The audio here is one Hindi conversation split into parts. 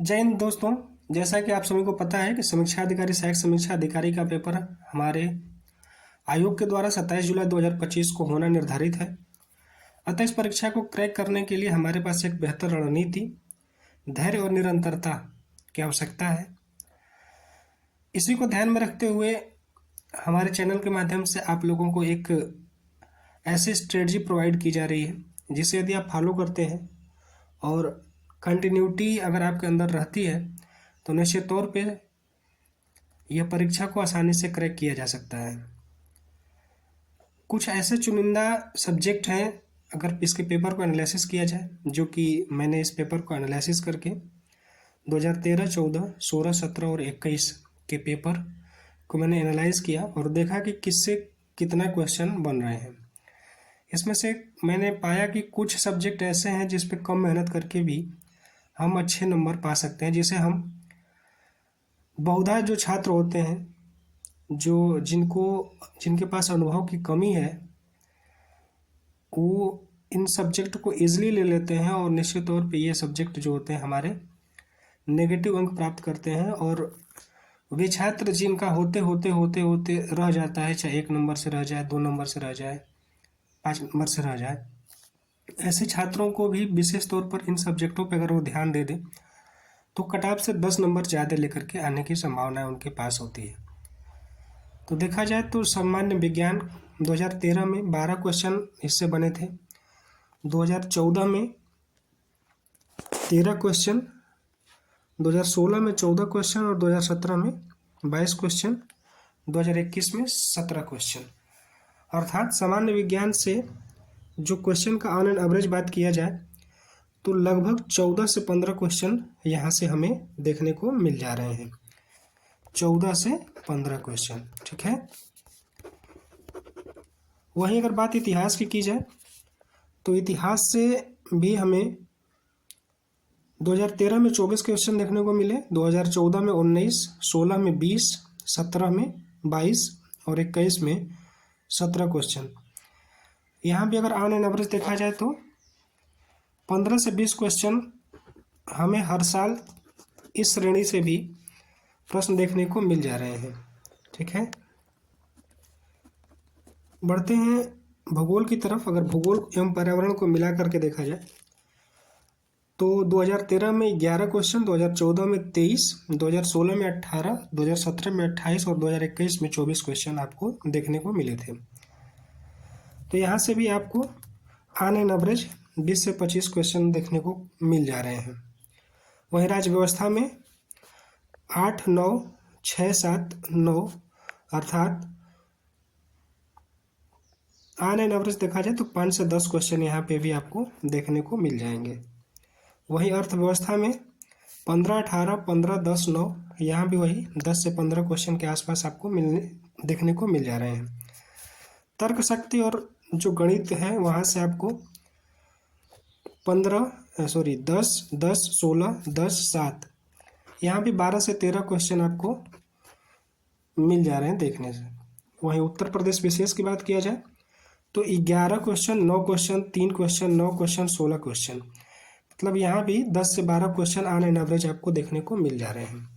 जय हिंद दोस्तों। जैसा कि आप सभी को पता है कि समीक्षा अधिकारी सहायक समीक्षा अधिकारी का पेपर हमारे आयोग के द्वारा 27 जुलाई 2025 को होना निर्धारित है। अतः इस परीक्षा को क्रैक करने के लिए हमारे पास एक बेहतर रणनीति, धैर्य और निरंतरता की आवश्यकता है। इसी को ध्यान में रखते हुए हमारे चैनल के माध्यम से आप लोगों को एक ऐसी स्ट्रेटजी प्रोवाइड की जा रही है जिसे यदि आप फॉलो करते हैं और कंटिन्यूटी अगर आपके अंदर रहती है तो निश्चित तौर पे यह परीक्षा को आसानी से क्रैक किया जा सकता है। कुछ ऐसे चुनिंदा सब्जेक्ट हैं, अगर इसके पेपर को एनालिसिस किया जाए, जो कि मैंने इस पेपर को एनालिसिस करके 2013, 14, 16, 17 और 21 के पेपर को मैंने एनालाइज किया और देखा कि किससे कितना क्वेश्चन बन रहे हैं। इसमें से मैंने पाया कि कुछ सब्जेक्ट ऐसे हैं जिस पे कम मेहनत करके भी हम अच्छे नंबर पा सकते हैं, जिसे हम बहुधा जो छात्र होते हैं, जो जिनके पास अनुभव की कमी है, वो इन सब्जेक्ट को ईजिली ले लेते हैं और निश्चित तौर पे ये सब्जेक्ट जो होते हैं हमारे नेगेटिव अंक प्राप्त करते हैं। और वे छात्र जिनका होते होते रह जाता है, चाहे 1 नंबर से रह जाए, 2 नंबर से रह जाए, 5 नंबर से रह जाए, ऐसे छात्रों को भी विशेष तौर पर इन सब्जेक्टों पर अगर वो ध्यान दे दें तो कट ऑफ से 10 नंबर ज़्यादा लेकर के आने की संभावना उनके पास होती है। तो देखा जाए तो सामान्य विज्ञान 2013 में 12 क्वेश्चन इससे बने थे, 2014 में 13 क्वेश्चन, 2016 में 14 क्वेश्चन और 2017 में 22 क्वेश्चन, 2021 में 17 क्वेश्चन। अर्थात सामान्य विज्ञान से जो क्वेश्चन का ऑन एन एवरेज बात किया जाए तो लगभग 14 से 15 क्वेश्चन यहाँ से हमें देखने को मिल जा रहे हैं। 14 से 15 क्वेश्चन, ठीक है। वहीं अगर बात इतिहास की जाए तो इतिहास से भी हमें 2013 में 24 क्वेश्चन देखने को मिले, 2014 में 19, 16 में 20, 17 में 22 और 21 में 17 क्वेश्चन। यहाँ भी अगर ऑन एन एवरेज देखा जाए तो 15 से 20 क्वेश्चन हमें हर साल इस श्रेणी से भी प्रश्न देखने को मिल जा रहे हैं, ठीक है। बढ़ते हैं भूगोल की तरफ। अगर भूगोल एवं पर्यावरण को मिला करके देखा जाए तो 2013 में 11 क्वेश्चन, 2014 में 23, 2016 में 18, 2017 में 28 और 2021 में 24 क्वेश्चन आपको देखने को मिले थे। तो यहाँ से भी आपको ऑन एन एवरेज 20 से 25 क्वेश्चन देखने को मिल जा रहे हैं। वहीं राज्य व्यवस्था में 8, 9, 6, 7, 9 अर्थात ऑन एन एवरेज देखा जाए तो 5 से 10 क्वेश्चन यहाँ पे भी आपको देखने को मिल जाएंगे। वहीं अर्थव्यवस्था में 15, 18, 15, 10, 9 यहाँ भी वही 10 से 15 क्वेश्चन के आसपास आपको देखने को मिल जा रहे हैं। तर्क शक्ति और जो गणित है वहाँ से आपको 10, 10, 16, 10, 7 यहाँ भी 12 से 13 क्वेश्चन आपको मिल जा रहे हैं देखने से। वहीं उत्तर प्रदेश विशेष की बात किया जाए तो 11 question, 9 question, 3 question, 9 question, 16 question, मतलब यहाँ भी 10 से 12 क्वेश्चन ऑन एन एवरेज आपको देखने को मिल जा रहे हैं।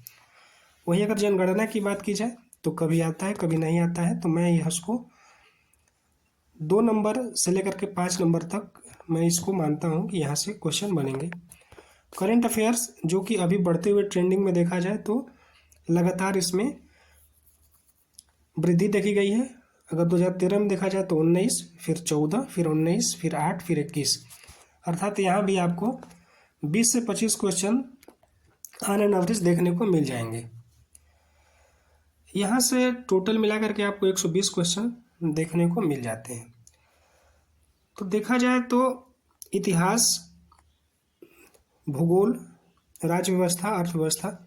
वहीं अगर जनगणना की बात की जाए तो कभी आता है कभी नहीं आता है, तो मैं यह उसको 2 नंबर से लेकर के 5 नंबर तक मैं इसको मानता हूँ कि यहाँ से क्वेश्चन बनेंगे। करंट अफेयर्स जो कि अभी बढ़ते हुए ट्रेंडिंग में देखा जाए तो लगातार इसमें वृद्धि देखी गई है। अगर 2013 में देखा जाए तो 19, फिर 14, फिर 19, फिर 8, फिर 21, अर्थात यहाँ भी आपको 20 से 25 क्वेश्चन ऑन एन एवरेज देखने को मिल जाएंगे। यहाँ से टोटल मिलाकर के आपको 120 क्वेश्चन देखने को मिल जाते हैं। तो देखा जाए तो इतिहास, भूगोल, राज्य व्यवस्था, अर्थव्यवस्था,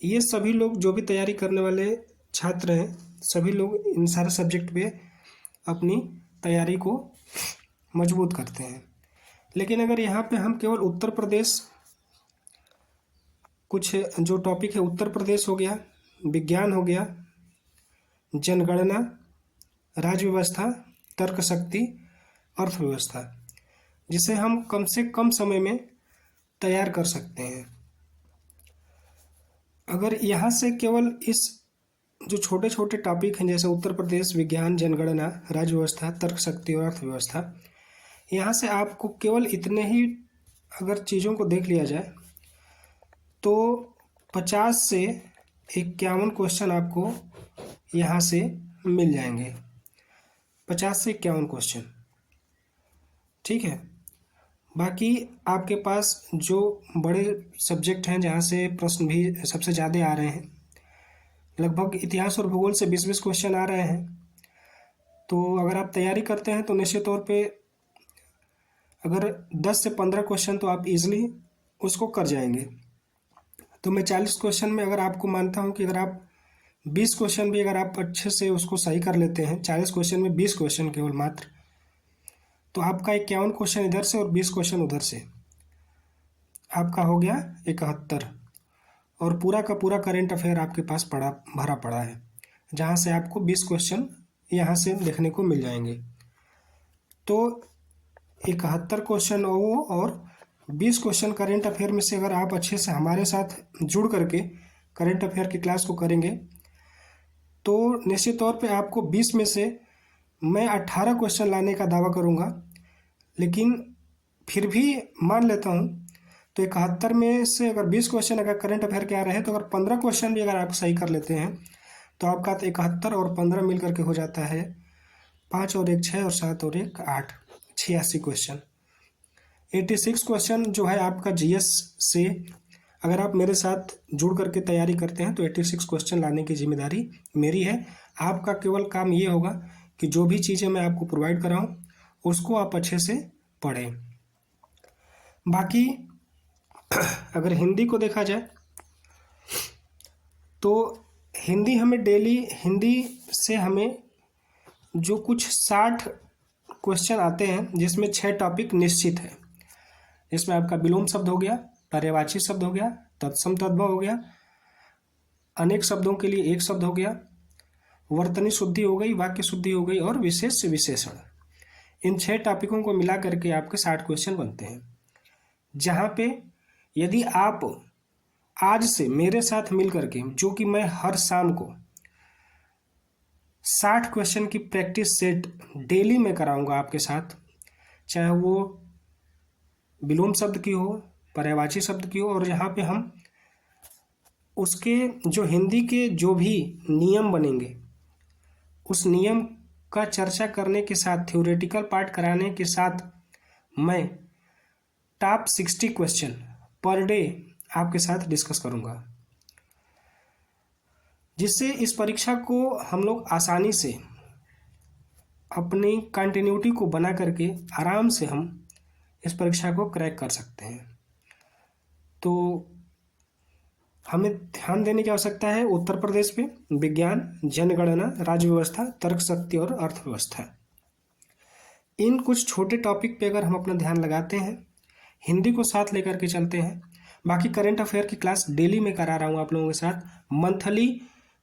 ये सभी लोग जो भी तैयारी करने वाले छात्र हैं, सभी लोग इन सारे सब्जेक्ट पे अपनी तैयारी को मजबूत करते हैं। लेकिन अगर यहाँ पे हम केवल उत्तर प्रदेश, कुछ जो टॉपिक है उत्तर प्रदेश हो गया, विज्ञान हो गया, जनगणना, राज्य व्यवस्था, तर्क शक्ति, अर्थव्यवस्था, जिसे हम कम से कम समय में तैयार कर सकते हैं, अगर यहाँ से केवल इस जो छोटे छोटे टॉपिक हैं जैसे उत्तर प्रदेश, विज्ञान, जनगणना, राज्य व्यवस्था, तर्क शक्ति और अर्थव्यवस्था, यहाँ से आपको केवल इतने ही अगर चीज़ों को देख लिया जाए तो 50 से 51 क्वेश्चन आपको यहाँ से मिल जाएंगे। 50 से 51 क्वेश्चन, ठीक है। बाकी आपके पास जो बड़े सब्जेक्ट हैं जहाँ से प्रश्न भी सबसे ज़्यादा आ रहे हैं, लगभग इतिहास और भूगोल से 20-20 क्वेश्चन आ रहे हैं। तो अगर आप तैयारी करते हैं तो निश्चित तौर पे अगर 10 से 15 क्वेश्चन तो आप इजीली उसको कर जाएंगे। तो मैं 40 क्वेश्चन में अगर आपको मानता हूँ कि अगर आप 20 क्वेश्चन भी अगर आप अच्छे से उसको सही कर लेते हैं, 40 क्वेश्चन में 20 क्वेश्चन केवल मात्र, तो आपका 51 क्वेश्चन इधर से और 20 क्वेश्चन उधर से, आपका हो गया 71। और पूरा का पूरा करेंट अफेयर आपके पास भरा पड़ा है, जहाँ से आपको 20 क्वेश्चन यहाँ से देखने को मिल जाएंगे। तो 71 क्वेश्चन वो और 20 क्वेश्चन करेंट अफेयर में से अगर आप अच्छे से हमारे साथ जुड़ करके करेंट अफेयर की क्लास को करेंगे तो निश्चित तौर पे आपको 20 में से मैं 18 क्वेश्चन लाने का दावा करूँगा। लेकिन फिर भी मान लेता हूँ तो 71 में से अगर 20 क्वेश्चन अगर करंट अफेयर के आ रहे हैं तो अगर 15 क्वेश्चन भी अगर आप सही कर लेते हैं तो आपका 71 और 15 मिल करके हो जाता है 5 और 1 6 और 7 और 1 8, 86 क्वेश्चन। 86 क्वेश्चन जो है आपका जीएस से अगर आप मेरे साथ जुड़ करके तैयारी करते हैं तो 86 क्वेश्चन लाने की जिम्मेदारी मेरी है। आपका केवल काम ये होगा कि जो भी चीज़ें मैं आपको प्रोवाइड कराऊँ उसको आप अच्छे से पढ़ें। बाकी अगर हिंदी को देखा जाए तो हिंदी हमें डेली हिंदी से हमें जो कुछ 60 क्वेश्चन आते हैं जिसमें 6 टॉपिक निश्चित है। इसमें आपका विलोम शब्द हो गया, पर्यायवाची शब्द हो गया, तत्सम तद्भव हो गया, अनेक शब्दों के लिए एक शब्द हो गया, वर्तनी शुद्धि हो गई, वाक्य शुद्धि हो गई और विशेष विशेषण। इन 6 टॉपिकों को मिला करके आपके 60 क्वेश्चन बनते हैं, जहाँ पे यदि आप आज से मेरे साथ मिल करके, जो कि मैं हर शाम को 60 क्वेश्चन की प्रैक्टिस सेट डेली में कराऊंगा आपके साथ, चाहे वो विलोम शब्द की हो, पर्यायवाची शब्द की हो, और यहाँ पे हम उसके जो हिंदी के जो भी नियम बनेंगे उस नियम का चर्चा करने के साथ, थ्योरेटिकल पार्ट कराने के साथ मैं टॉप 60 क्वेश्चन पर डे आपके साथ डिस्कस करूंगा, जिससे इस परीक्षा को हम लोग आसानी से अपनी कंटिन्यूटी को बना करके आराम से हम इस परीक्षा को क्रैक कर सकते हैं। तो हमें ध्यान देने की आवश्यकता है उत्तर प्रदेश पे विज्ञान, जनगणना, राज्य व्यवस्था, तर्क शक्ति और अर्थव्यवस्था। इन कुछ छोटे टॉपिक पे अगर हम अपना ध्यान लगाते हैं, हिंदी को साथ लेकर के चलते हैं, बाकी करंट अफेयर की क्लास डेली में करा रहा हूँ आप लोगों के साथ। मंथली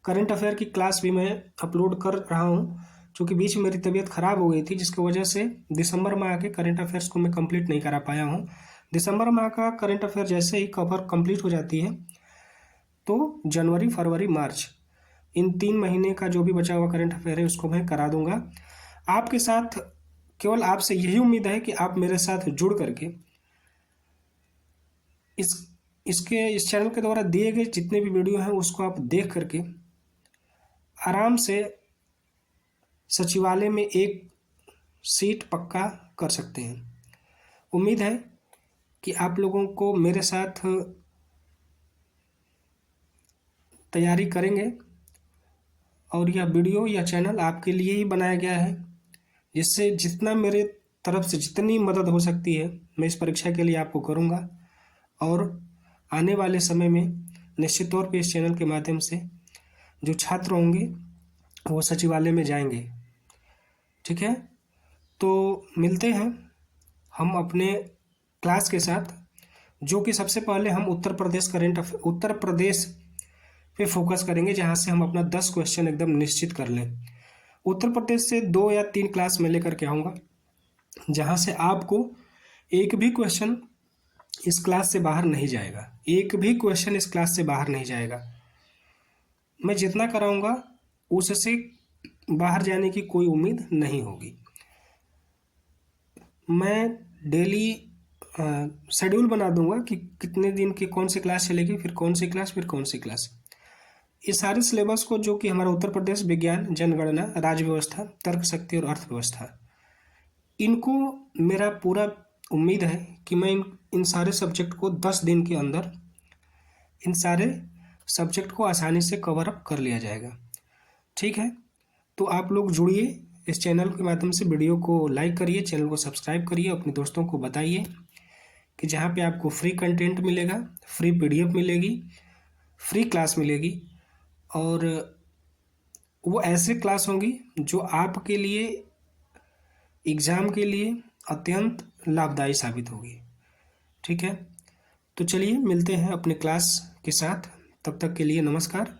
करंट अफेयर की क्लास भी मैं अपलोड कर रहा हूँ, क्योंकि बीच में मेरी तबीयत ख़राब हो गई थी, जिसकी वजह से दिसंबर माह के करंट अफेयर्स को मैं कंप्लीट नहीं करा पाया हूँ। दिसंबर माह का करंट अफेयर जैसे ही कवर कंप्लीट हो जाती है तो जनवरी, फरवरी, मार्च, इन 3 महीने का जो भी बचा हुआ करंट अफेयर है उसको मैं करा दूंगा आपके साथ। केवल आपसे यही उम्मीद है कि आप मेरे साथ जुड़ करके इस चैनल के द्वारा दिए गए जितने भी वीडियो हैं उसको आप देख करके आराम से सचिवालय में एक सीट पक्का कर सकते हैं। उम्मीद है कि आप लोगों को मेरे साथ तैयारी करेंगे और यह वीडियो या चैनल आपके लिए ही बनाया गया है, जिससे जितना मेरे तरफ से जितनी मदद हो सकती है मैं इस परीक्षा के लिए आपको करूँगा। और आने वाले समय में निश्चित तौर पे इस चैनल के माध्यम से जो छात्र होंगे वो सचिवालय में जाएंगे। ठीक है, तो मिलते हैं हम अपने क्लास के साथ, जो कि सबसे पहले हम उत्तर प्रदेश पे फोकस करेंगे, जहाँ से हम अपना 10 क्वेश्चन एकदम निश्चित कर लें। उत्तर प्रदेश से 2 या 3 क्लास में लेकर के आऊँगा, जहाँ से आपको एक भी क्वेश्चन इस क्लास से बाहर नहीं जाएगा, एक भी क्वेश्चन इस क्लास से बाहर नहीं जाएगा। मैं जितना कराऊंगा उससे बाहर जाने की कोई उम्मीद नहीं होगी। मैं डेली शेड्यूल बना दूंगा कि कितने दिन की कौन सी क्लास चलेगी, फिर कौन सी क्लास, फिर कौन सी क्लास। ये सारे सिलेबस को जो कि हमारा उत्तर प्रदेश विज्ञान, जनगणना, राज्य व्यवस्था, तर्क शक्ति और अर्थव्यवस्था, इनको मेरा पूरा उम्मीद है कि मैं इन सारे सब्जेक्ट को 10 दिन के अंदर इन सारे सब्जेक्ट को आसानी से कवर अप कर लिया जाएगा। ठीक है, तो आप लोग जुड़िए इस चैनल के माध्यम से, वीडियो को लाइक करिए, चैनल को सब्सक्राइब करिए, अपने दोस्तों को बताइए कि जहाँ पे आपको फ्री कंटेंट मिलेगा, फ्री PDF मिलेगी, फ्री क्लास मिलेगी, और वो ऐसे क्लास होंगी जो आपके लिए एग्ज़ाम के लिए अत्यंत लाभदायी साबित होगी। ठीक है, तो चलिए मिलते हैं अपने क्लास के साथ, तब तक के लिए नमस्कार।